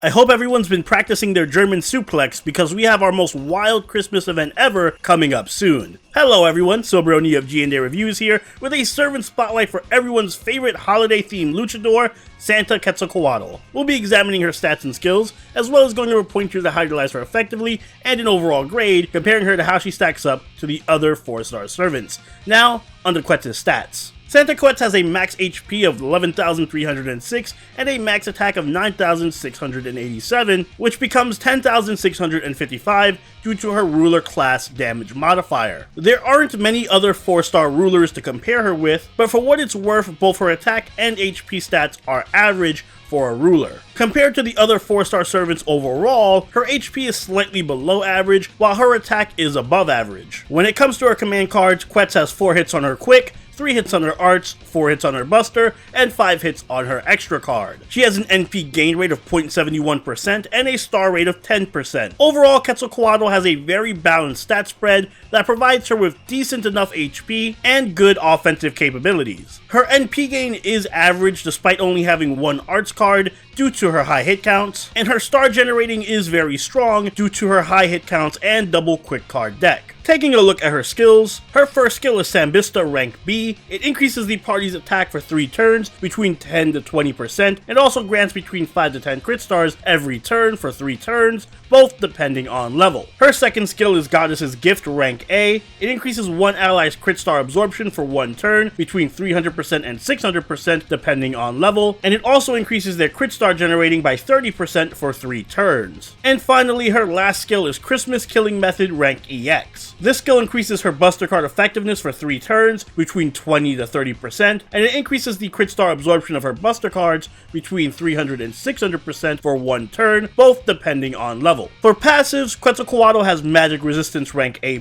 I hope everyone's been practicing their German suplex because we have our most wild Christmas event ever coming up soon. Hello everyone, Soberoni of G&A Reviews here with a servant spotlight for everyone's favorite holiday-themed luchador, Santa Quetzalcoatl. We'll be examining her stats and skills, as well as going over pointers that how to utilize her effectively and an overall grade, comparing her to how she stacks up to the other 4-star servants. Now, under Quetz's stats. Santa Quetz has a max HP of 11,306 and a max attack of 9,687, which becomes 10,655 due to her ruler class damage modifier. There aren't many other 4-star rulers to compare her with, but for what it's worth, both her attack and HP stats are average for a ruler. Compared to the other 4-star servants overall, her HP is slightly below average, while her attack is above average. When it comes to her command cards, Quetz has 4 hits on her quick, 3 hits on her arts, 4 hits on her buster, and 5 hits on her extra card. She has an NP gain rate of 0.71% and a star rate of 10%. Overall, Quetzalcoatl has a very balanced stat spread that provides her with decent enough HP and good offensive capabilities. Her NP gain is average despite only having 1 arts card due to her high hit counts, and her star generating is very strong due to her high hit counts and double quick card deck. Taking a look at her skills, her first skill is Sambista rank B. It increases the party's attack for 3 turns between 10 to 20% and also grants between 5 to 10 crit stars every turn for 3 turns, both depending on level. Her second skill is Goddess's Gift rank A. It increases one ally's crit star absorption for 1 turn between 300% and 600% depending on level, and it also increases their crit star generating by 30% for 3 turns. And finally, her last skill is Christmas Killing Method rank EX. This skill increases her buster card effectiveness for 3 turns between 20 to 30%, and it increases the crit star absorption of her buster cards between 300 and 600% for 1 turn, both depending on level. For passives, Quetzalcoatl has Magic Resistance rank A+,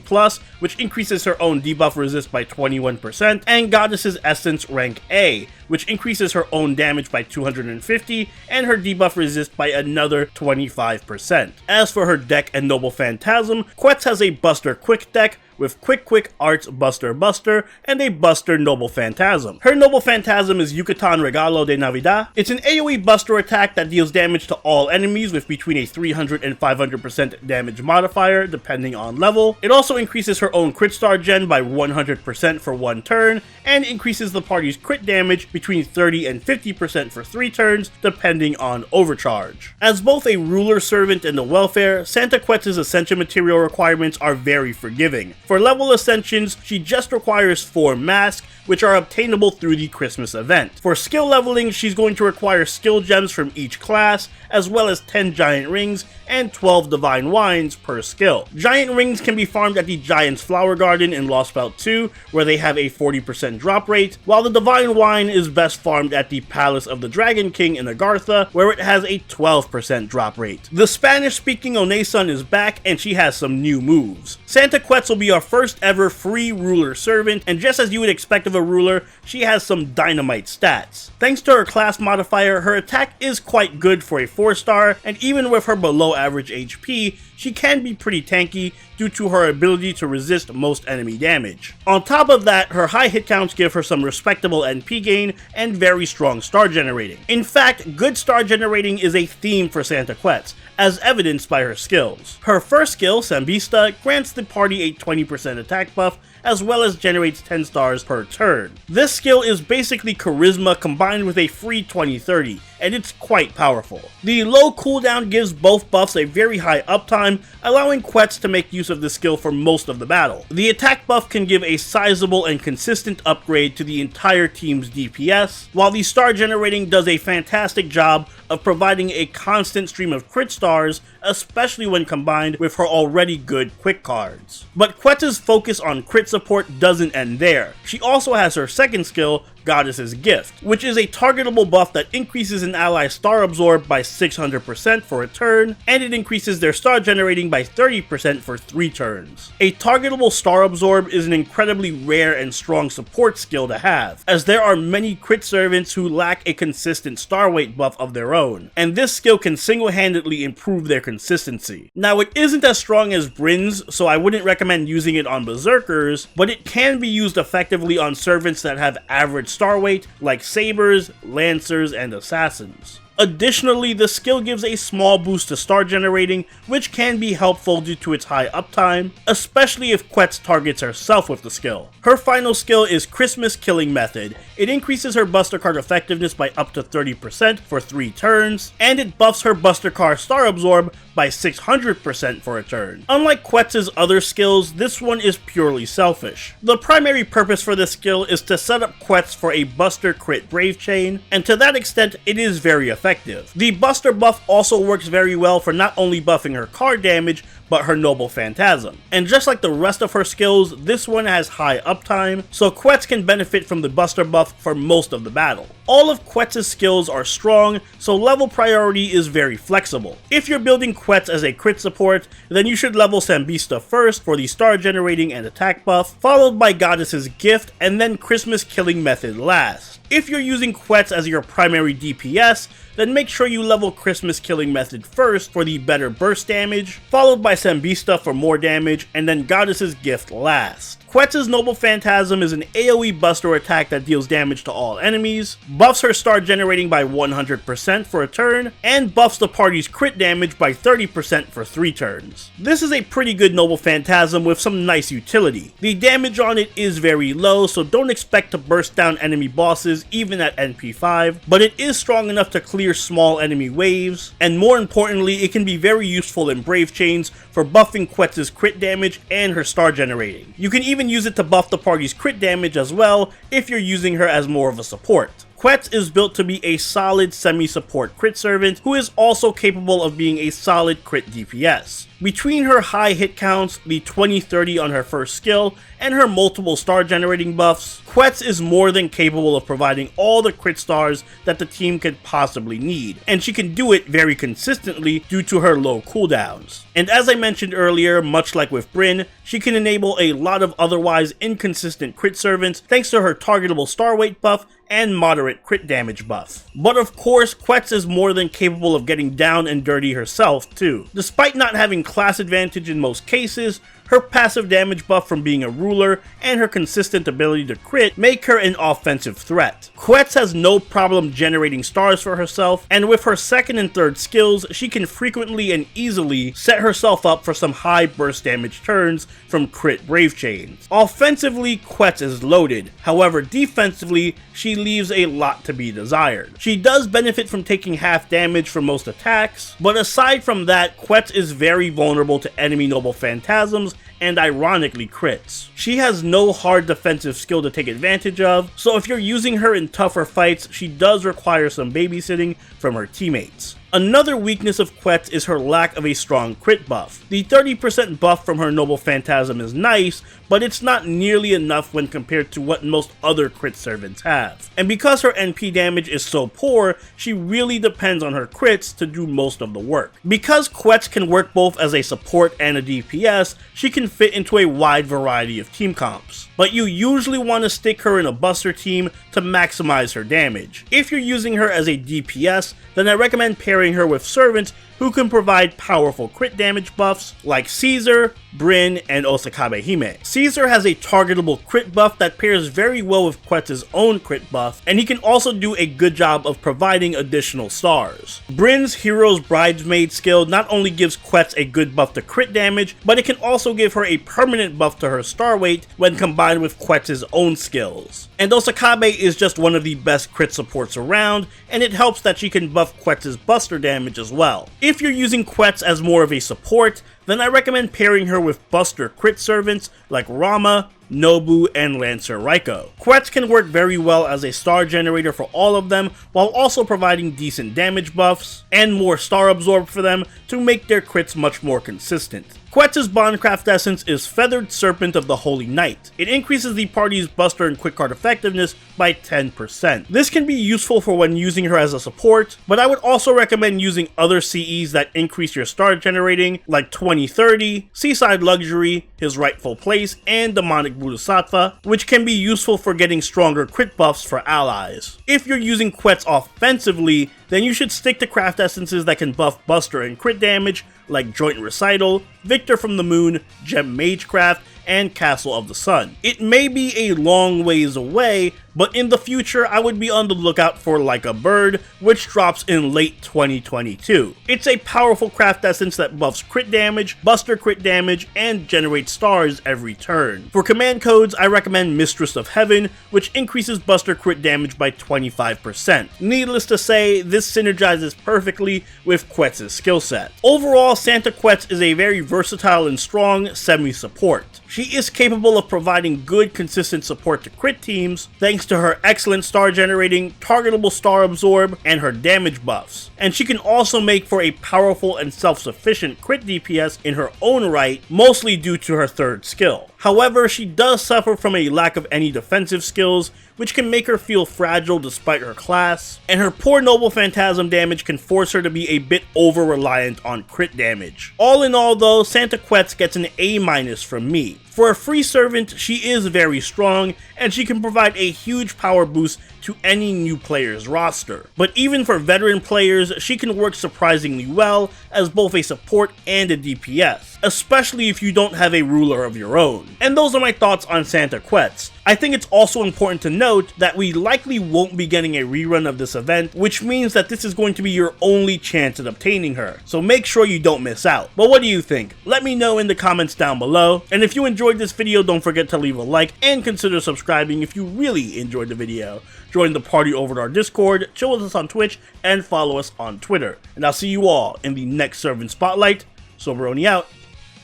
which increases her own debuff resist by 21%, and Goddess's Essence rank A, which increases her own damage by 250 and her debuff resist by another 25%. As for her deck and Noble Phantasm, Quetz has a Buster Quick deck with Quick Arts Buster and a Buster Noble Phantasm. Her Noble Phantasm is Yucatan Regalo de Navidad. It's an AoE Buster attack that deals damage to all enemies with between a 300 and 500% damage modifier depending on level. It also increases her own crit star gen by 100% for 1 turn and increases the party's crit damage between 30 and 50% for 3 turns depending on overcharge. As both a ruler servant and a welfare, Santa Quetz's Ascension material requirements are very forgiving. For level ascensions, she just requires 4 masks, which are obtainable through the Christmas event. For skill leveling, she's going to require skill gems from each class, as well as 10 giant rings and 12 divine wines per skill. Giant rings can be farmed at the Giant's Flower Garden in Lost Belt 2, where they have a 40% drop rate, while the divine wine is best farmed at the Palace of the Dragon King in Agartha, where it has a 12% drop rate. The Spanish-speaking Onesan is back, and she has some new moves. Santa Quetz will be our first ever free ruler servant, and just as you would expect of a ruler, she has some dynamite stats. Thanks to her class modifier, her attack is quite good for a 4-star, and even with her below average HP, she can be pretty tanky due to her ability to resist most enemy damage. On top of that, her high hit counts give her some respectable NP gain and very strong star generating. In fact, good star generating is a theme for Santa Quetz, as evidenced by her skills. Her first skill, Sambista, grants the party a 20% attack buff, as well as generates 10 stars per turn. This skill is basically charisma combined with a free 20-30, and it's quite powerful. The low cooldown gives both buffs a very high uptime, allowing Quetz to make use of this skill for most of the battle. The attack buff can give a sizable and consistent upgrade to the entire team's DPS, while the star generating does a fantastic job of providing a constant stream of crit stars, especially when combined with her already good quick cards. But Quetz's focus on crit support doesn't end there. She also has her second skill, Goddess's Gift, which is a targetable buff that increases an ally's star absorb by 600% for a turn, and it increases their star generating by 30% for 3 turns. A targetable star absorb is an incredibly rare and strong support skill to have, as there are many crit servants who lack a consistent star weight buff of their own, and this skill can single-handedly improve their consistency. Now, it isn't as strong as Bryn's, so I wouldn't recommend using it on Berserkers, but it can be used effectively on servants that have average star weight, like Sabers, Lancers, and Assassins. Additionally, the skill gives a small boost to star generating, which can be helpful due to its high uptime, especially if Quetz targets herself with the skill. Her final skill is Christmas Killing Method. It increases her Buster Card effectiveness by up to 30% for 3 turns, and it buffs her Buster Card Star Absorb by 600% for a turn. Unlike Quetz's other skills, this one is purely selfish. The primary purpose for this skill is to set up Quetz for a Buster Crit Brave Chain, and to that extent, it is very effective. The Buster buff also works very well for not only buffing her card damage, but her Noble Phantasm. And just like the rest of her skills, this one has high uptime, so Quetz can benefit from the Buster buff for most of the battle. All of Quetz's skills are strong, so level priority is very flexible. If you're building Quetz as a crit support, then you should level Sambista first for the star generating and attack buff, followed by Goddess's Gift, and then Christmas Killing Method last. If you're using Quetz as your primary DPS, then make sure you level Christmas Killing Method first for the better burst damage, followed by Sambista for more damage, and then Goddess's Gift last. Quetz's Noble Phantasm is an AoE buster attack that deals damage to all enemies, buffs her star generating by 100% for a turn, and buffs the party's crit damage by 30% for 3 turns. This is a pretty good Noble Phantasm with some nice utility. The damage on it is very low, so don't expect to burst down enemy bosses even at NP5, but it is strong enough to clear small enemy waves, and more importantly, it can be very useful in Brave Chains for buffing Quetz's crit damage and her star generating. You can even use it to buff the party's crit damage as well if you're using her as more of a support. Quetz is built to be a solid semi-support crit servant who is also capable of being a solid crit DPS. Between her high hit counts, the 20-30 on her first skill, and her multiple star generating buffs, Quetz is more than capable of providing all the crit stars that the team could possibly need, and she can do it very consistently due to her low cooldowns. And as I mentioned earlier, much like with Brynn, she can enable a lot of otherwise inconsistent crit servants thanks to her targetable star weight buff and moderate crit damage buff. But of course, Quetz is more than capable of getting down and dirty herself too. Despite not having class advantage in most cases, her passive damage buff from being a ruler and her consistent ability to crit make her an offensive threat. Quetz has no problem generating stars for herself, and with her second and third skills, she can frequently and easily set herself up for some high burst damage turns from crit Brave Chains. Offensively, Quetz is loaded, however defensively, she leaves a lot to be desired. She does benefit from taking half damage from most attacks, but aside from that, Quetz is very vulnerable to enemy Noble Phantasms and ironically crits. She has no hard defensive skill to take advantage of, so if you're using her in tougher fights, she does require some babysitting from her teammates. Another weakness of Quetz is her lack of a strong crit buff. The 30% buff from her Noble Phantasm is nice, but it's not nearly enough when compared to what most other crit servants have. And because her NP damage is so poor, she really depends on her crits to do most of the work. Because Quetz can work both as a support and a DPS, she can fit into a wide variety of team comps. But you usually want to stick her in a Buster team to maximize her damage. If you're using her as a DPS, then I recommend pairing her with servants who can provide powerful crit damage buffs like Caesar, Brynn, and Osakabe Hime. Caesar has a targetable crit buff that pairs very well with Quetz's own crit buff, and he can also do a good job of providing additional stars. Brynn's Hero's Bridesmaid skill not only gives Quetz a good buff to crit damage, but it can also give her a permanent buff to her star weight when combined with Quetz's own skills. And Osakabe is just one of the best crit supports around, and it helps that she can buff Quetz's buster damage as well. If you're using Quetz as more of a support, then I recommend pairing her with Buster crit servants like Rama, Nobu, and Lancer Raiko. Quetz can work very well as a star generator for all of them, while also providing decent damage buffs and more star absorb for them to make their crits much more consistent. Quetz's Bondcraft Essence is Feathered Serpent of the Holy Knight. It increases the party's Buster and Quick Card effectiveness by 10%. This can be useful for when using her as a support, but I would also recommend using other CEs that increase your star generating, like 20-30, Seaside Luxury, His Rightful Place, and Demonic Bodhisattva, which can be useful for getting stronger crit buffs for allies. If you're using Quetz offensively, then you should stick to craft essences that can buff Buster and crit damage, like Joint Recital, Victor from the Moon, Gem Magecraft, and Castle of the Sun. It may be a long ways away, but in the future I would be on the lookout for Like a Bird, which drops in late 2022. It's a powerful craft essence that buffs crit damage, buster crit damage, and generates stars every turn. For command codes, I recommend Mistress of Heaven, which increases buster crit damage by 25%. Needless to say, this synergizes perfectly with Quetz's skill set. Overall, Santa Quetz is a very versatile and strong semi-support. She is capable of providing good, consistent support to crit teams, thanks to her excellent star generating, targetable star absorb, and her damage buffs. And she can also make for a powerful and self-sufficient crit DPS in her own right, mostly due to her third skill. However, she does suffer from a lack of any defensive skills, which can make her feel fragile despite her class, and her poor Noble Phantasm damage can force her to be a bit over-reliant on crit damage. All in all though, Santa Quetz gets an A- from me. For a free servant, she is very strong, and she can provide a huge power boost to any new player's roster. But even for veteran players, she can work surprisingly well as both a support and a DPS, especially if you don't have a ruler of your own. And those are my thoughts on Santa Quetz. I think it's also important to note that we likely won't be getting a rerun of this event, which means that this is going to be your only chance at obtaining her, so make sure you don't miss out. But what do you think? Let me know in the comments down below, and if you enjoyed this video, don't forget to leave a like and consider subscribing if you really enjoyed the video. Join the party over at our Discord, chill with us on Twitch, and follow us on Twitter. And I'll see you all in the next Servant Spotlight. Soberoni out.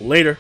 Later.